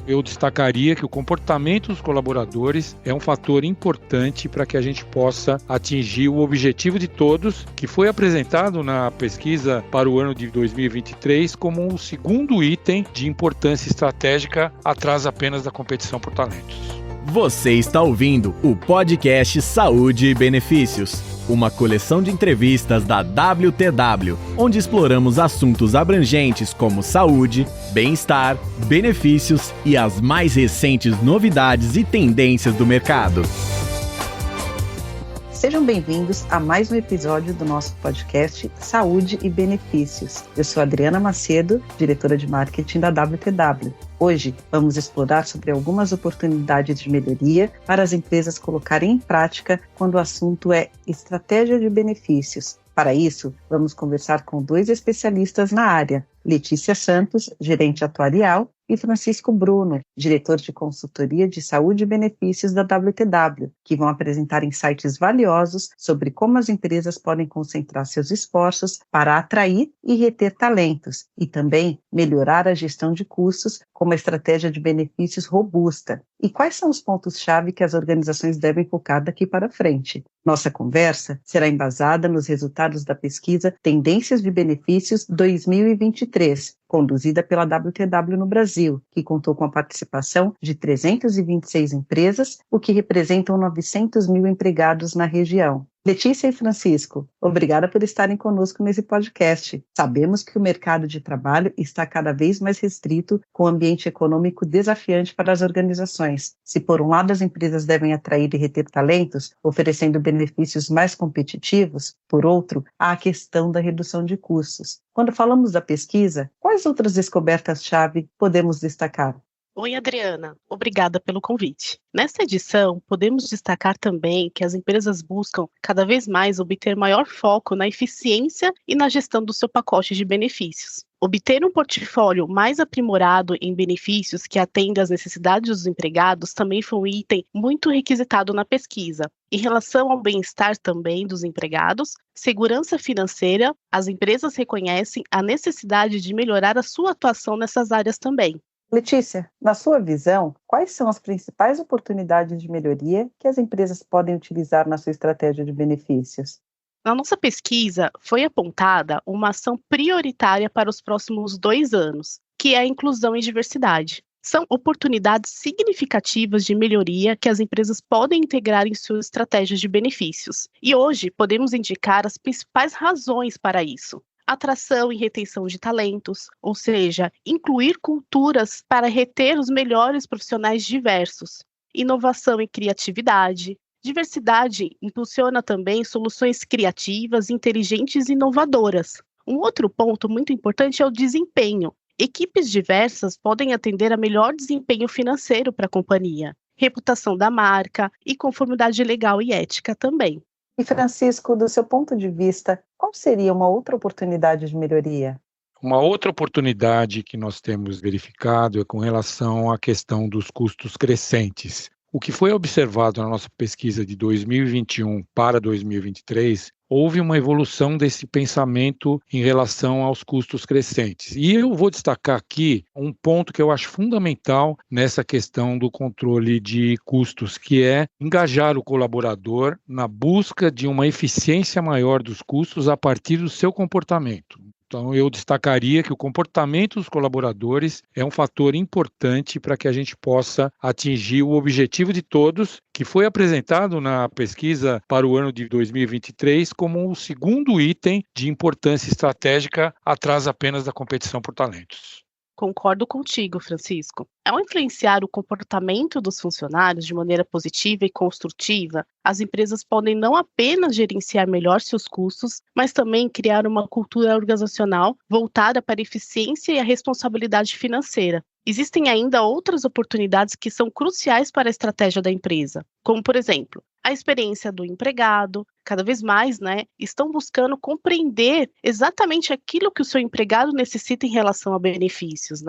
Eu destacaria que o comportamento dos colaboradores é um fator importante para que a gente possa atingir o objetivo de todos, que foi apresentado na pesquisa para o ano de 2023 como o segundo item de importância estratégica, atrás apenas da competição por talentos. Você está ouvindo o podcast Saúde e Benefícios, uma coleção de entrevistas da WTW, onde exploramos assuntos abrangentes como saúde, bem-estar, benefícios e as mais recentes novidades e tendências do mercado. Sejam bem-vindos a mais um episódio do nosso podcast Saúde e Benefícios. Eu sou Adriana Macedo, diretora de marketing da WTW. Hoje vamos explorar sobre algumas oportunidades de melhoria para as empresas colocarem em prática quando o assunto é estratégia de benefícios. Para isso, vamos conversar com dois especialistas na área, Letícia Santos, gerente atuarial, e Francisco Bruno, diretor de consultoria de saúde e benefícios da WTW, que vão apresentar insights valiosos sobre como as empresas podem concentrar seus esforços para atrair e reter talentos e também melhorar a gestão de custos com uma estratégia de benefícios robusta. E quais são os pontos-chave que as organizações devem focar daqui para frente? Nossa conversa será embasada nos resultados da pesquisa Tendências de Benefícios 2023, conduzida pela WTW no Brasil, que contou com a participação de 326 empresas, o que representam 900 mil empregados na região. Letícia e Francisco, obrigada por estarem conosco nesse podcast. Sabemos que o mercado de trabalho está cada vez mais restrito, com um ambiente econômico desafiante para as organizações. Se por um lado as empresas devem atrair e reter talentos, oferecendo benefícios mais competitivos, por outro, há a questão da redução de custos. Quando falamos da pesquisa, quais outras descobertas-chave podemos destacar? Oi, Adriana. Obrigada pelo convite. Nesta edição, podemos destacar também que as empresas buscam cada vez mais obter maior foco na eficiência e na gestão do seu pacote de benefícios. Obter um portfólio mais aprimorado em benefícios que atenda às necessidades dos empregados também foi um item muito requisitado na pesquisa. Em relação ao bem-estar também dos empregados, segurança financeira, as empresas reconhecem a necessidade de melhorar a sua atuação nessas áreas também. Letícia, na sua visão, quais são as principais oportunidades de melhoria que as empresas podem utilizar na sua estratégia de benefícios? Na nossa pesquisa, foi apontada uma ação prioritária para os próximos 2 anos, que é a inclusão e diversidade. São oportunidades significativas de melhoria que as empresas podem integrar em suas estratégias de benefícios. E hoje podemos indicar as principais razões para isso. Atração e retenção de talentos, ou seja, incluir culturas para reter os melhores profissionais diversos. Inovação e criatividade. Diversidade impulsiona também soluções criativas, inteligentes e inovadoras. Um outro ponto muito importante é o desempenho. Equipes diversas podem atender a melhor desempenho financeiro para a companhia, reputação da marca e conformidade legal e ética também. E Francisco, do seu ponto de vista, qual seria uma outra oportunidade de melhoria? Uma outra oportunidade que nós temos verificado é com relação à questão dos custos crescentes. O que foi observado na nossa pesquisa de 2021 para 2023, houve uma evolução desse pensamento em relação aos custos crescentes. E eu vou destacar aqui um ponto que eu acho fundamental nessa questão do controle de custos, que é engajar o colaborador na busca de uma eficiência maior dos custos a partir do seu comportamento. Então, eu destacaria que o comportamento dos colaboradores é um fator importante para que a gente possa atingir o objetivo de todos, que foi apresentado na pesquisa para o ano de 2023 como o segundo item de importância estratégica, atrás apenas da competição por talentos. Concordo contigo, Francisco. Ao influenciar o comportamento dos funcionários de maneira positiva e construtiva, as empresas podem não apenas gerenciar melhor seus custos, mas também criar uma cultura organizacional voltada para a eficiência e a responsabilidade financeira. Existem ainda outras oportunidades que são cruciais para a estratégia da empresa, como, por exemplo, a experiência do empregado. Cada vez mais, estão buscando compreender exatamente aquilo que o seu empregado necessita em relação a benefícios,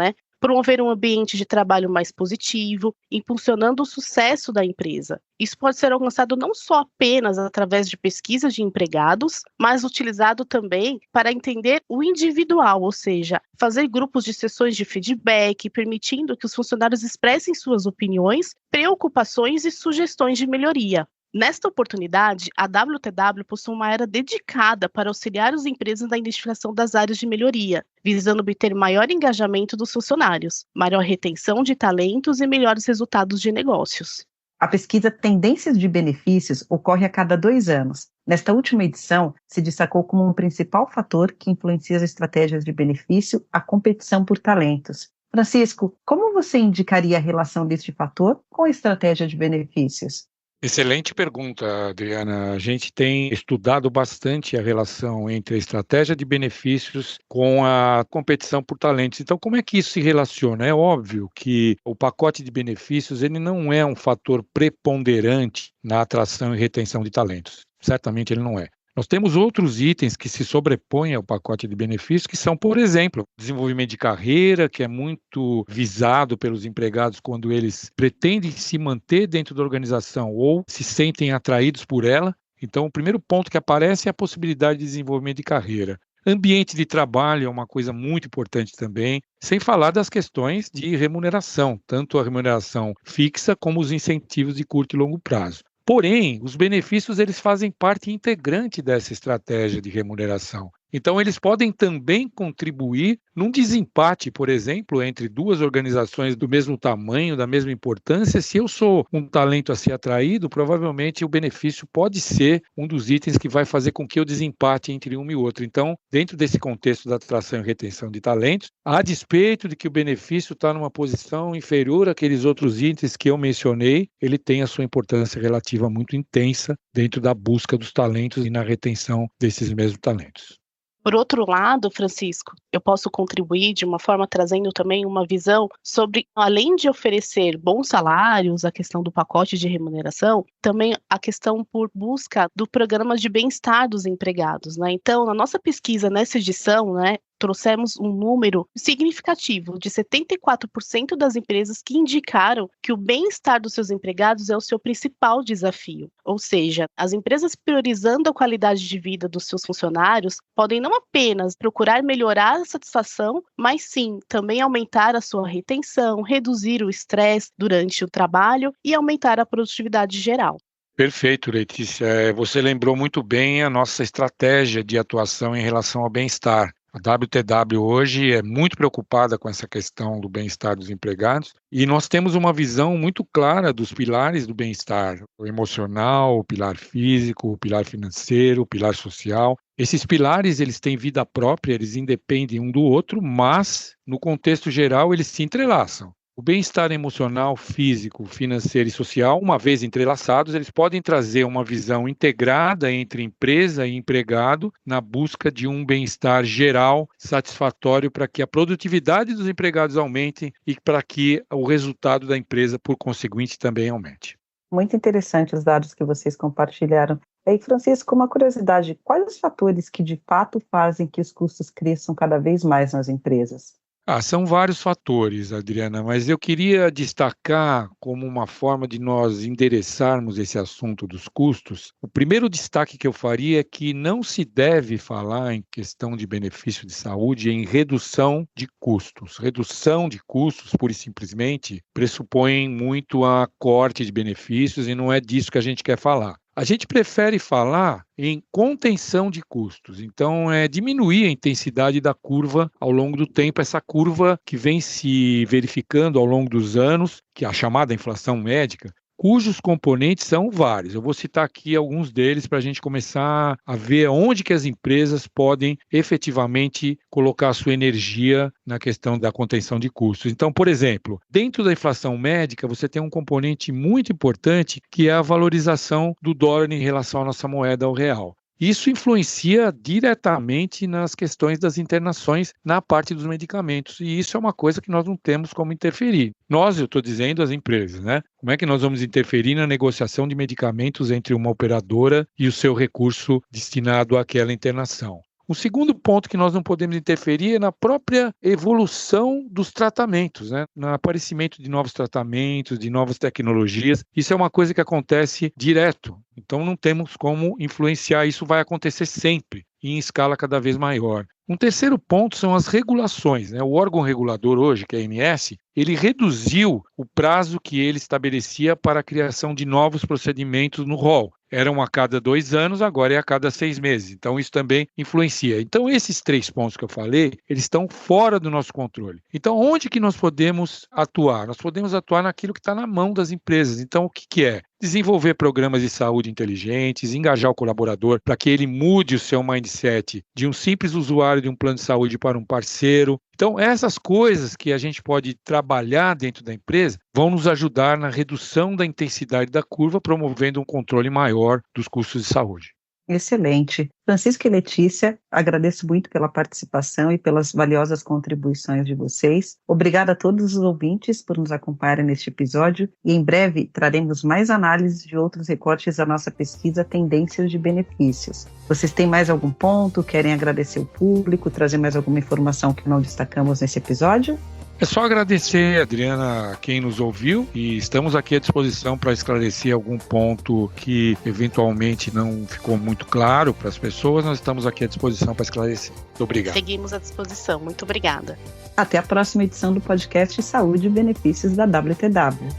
promover um ambiente de trabalho mais positivo, impulsionando o sucesso da empresa. Isso pode ser alcançado não só apenas através de pesquisas de empregados, mas utilizado também para entender o individual, ou seja, fazer grupos de sessões de feedback, permitindo que os funcionários expressem suas opiniões, preocupações e sugestões de melhoria. Nesta oportunidade, a WTW possui uma área dedicada para auxiliar as empresas na identificação das áreas de melhoria, visando obter maior engajamento dos funcionários, maior retenção de talentos e melhores resultados de negócios. A pesquisa Tendências de Benefícios ocorre a cada 2 anos. Nesta última edição, se destacou como um principal fator que influencia as estratégias de benefício a competição por talentos. Francisco, como você indicaria a relação deste fator com a estratégia de benefícios? Excelente pergunta, Adriana. A gente tem estudado bastante a relação entre a estratégia de benefícios com a competição por talentos. Então, como é que isso se relaciona? É óbvio que o pacote de benefícios ele não é um fator preponderante na atração e retenção de talentos. Certamente ele não é. Nós temos outros itens que se sobrepõem ao pacote de benefícios, que são, por exemplo, desenvolvimento de carreira, que é muito visado pelos empregados quando eles pretendem se manter dentro da organização ou se sentem atraídos por ela. Então, o primeiro ponto que aparece é a possibilidade de desenvolvimento de carreira. Ambiente de trabalho é uma coisa muito importante também, sem falar das questões de remuneração, tanto a remuneração fixa como os incentivos de curto e longo prazo. Porém, os benefícios eles fazem parte integrante dessa estratégia de remuneração. Então, eles podem também contribuir num desempate, por exemplo, entre duas organizações do mesmo tamanho, da mesma importância. Se eu sou um talento a ser atraído, provavelmente o benefício pode ser um dos itens que vai fazer com que eu desempate entre um e outro. Então, dentro desse contexto da atração e retenção de talentos, a despeito de que o benefício está numa posição inferior àqueles outros itens que eu mencionei, ele tem a sua importância relativa muito intensa dentro da busca dos talentos e na retenção desses mesmos talentos. Por outro lado, Francisco, eu posso contribuir de uma forma trazendo também uma visão sobre, além de oferecer bons salários, a questão do pacote de remuneração, também a questão por busca do programa de bem-estar dos empregados, né? Então, na nossa pesquisa nessa edição, né, trouxemos um número significativo de 74% das empresas que indicaram que o bem-estar dos seus empregados é o seu principal desafio. Ou seja, as empresas priorizando a qualidade de vida dos seus funcionários podem não apenas procurar melhorar a satisfação, mas sim também aumentar a sua retenção, reduzir o estresse durante o trabalho e aumentar a produtividade geral. Perfeito, Letícia. Você lembrou muito bem a nossa estratégia de atuação em relação ao bem-estar. A WTW hoje é muito preocupada com essa questão do bem-estar dos empregados e nós temos uma visão muito clara dos pilares do bem-estar, o emocional, o pilar físico, o pilar financeiro, o pilar social. Esses pilares eles têm vida própria, eles independem um do outro, mas no contexto geral eles se entrelaçam. O bem-estar emocional, físico, financeiro e social, uma vez entrelaçados, eles podem trazer uma visão integrada entre empresa e empregado na busca de um bem-estar geral satisfatório para que a produtividade dos empregados aumente e para que o resultado da empresa, por conseguinte, também aumente. Muito interessante os dados que vocês compartilharam. E, Francisco, uma curiosidade, quais os fatores que de fato fazem que os custos cresçam cada vez mais nas empresas? São vários fatores, Adriana, mas eu queria destacar como uma forma de nós endereçarmos esse assunto dos custos. O primeiro destaque que eu faria é que não se deve falar em questão de benefício de saúde em redução de custos. Redução de custos, pura e simplesmente, pressupõe muito a corte de benefícios e não é disso que a gente quer falar. A gente prefere falar em contenção de custos, então é diminuir a intensidade da curva ao longo do tempo, essa curva que vem se verificando ao longo dos anos, que é a chamada inflação médica, cujos componentes são vários. Eu vou citar aqui alguns deles para a gente começar a ver onde que as empresas podem efetivamente colocar a sua energia na questão da contenção de custos. Então, por exemplo, dentro da inflação médica, você tem um componente muito importante que é a valorização do dólar em relação à nossa moeda, ao real. Isso influencia diretamente nas questões das internações na parte dos medicamentos, e isso é uma coisa que nós não temos como interferir. Nós, eu estou dizendo as empresas, né? Como é que nós vamos interferir na negociação de medicamentos entre uma operadora e o seu recurso destinado àquela internação? O segundo ponto que nós não podemos interferir é na própria evolução dos tratamentos, né? No aparecimento de novos tratamentos, de novas tecnologias. Isso é uma coisa que acontece direto. Então não temos como influenciar, isso vai acontecer sempre, em escala cada vez maior. Um terceiro ponto são as regulações, né? O órgão regulador hoje, que é a ANS, ele reduziu o prazo que ele estabelecia para a criação de novos procedimentos no rol. Eram a cada 2 anos, agora é a cada 6 meses. Então, isso também influencia. Então, esses 3 pontos que eu falei, eles estão fora do nosso controle. Então, onde que nós podemos atuar? Nós podemos atuar naquilo que está na mão das empresas. Então, o que é? Desenvolver programas de saúde inteligentes, engajar o colaborador para que ele mude o seu mindset de um simples usuário de um plano de saúde para um parceiro. Então, essas coisas que a gente pode trabalhar dentro da empresa vão nos ajudar na redução da intensidade da curva, promovendo um controle maior dos custos de saúde. Excelente. Francisco e Letícia, agradeço muito pela participação e pelas valiosas contribuições de vocês. Obrigada a todos os ouvintes por nos acompanharem neste episódio e em breve traremos mais análises de outros recortes da nossa pesquisa Tendências de Benefícios. Vocês têm mais algum ponto? Querem agradecer o público, trazer mais alguma informação que não destacamos nesse episódio? É só agradecer, Adriana, a quem nos ouviu e estamos aqui à disposição para esclarecer algum ponto que eventualmente não ficou muito claro para as pessoas. Nós estamos aqui à disposição para esclarecer. Muito obrigado. Seguimos à disposição. Muito obrigada. Até a próxima edição do podcast Saúde e Benefícios da WTW.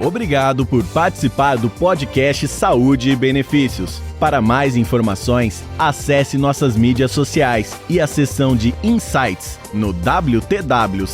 Obrigado por participar do podcast Saúde e Benefícios. Para mais informações, acesse nossas mídias sociais e a seção de Insights no wtwco.com.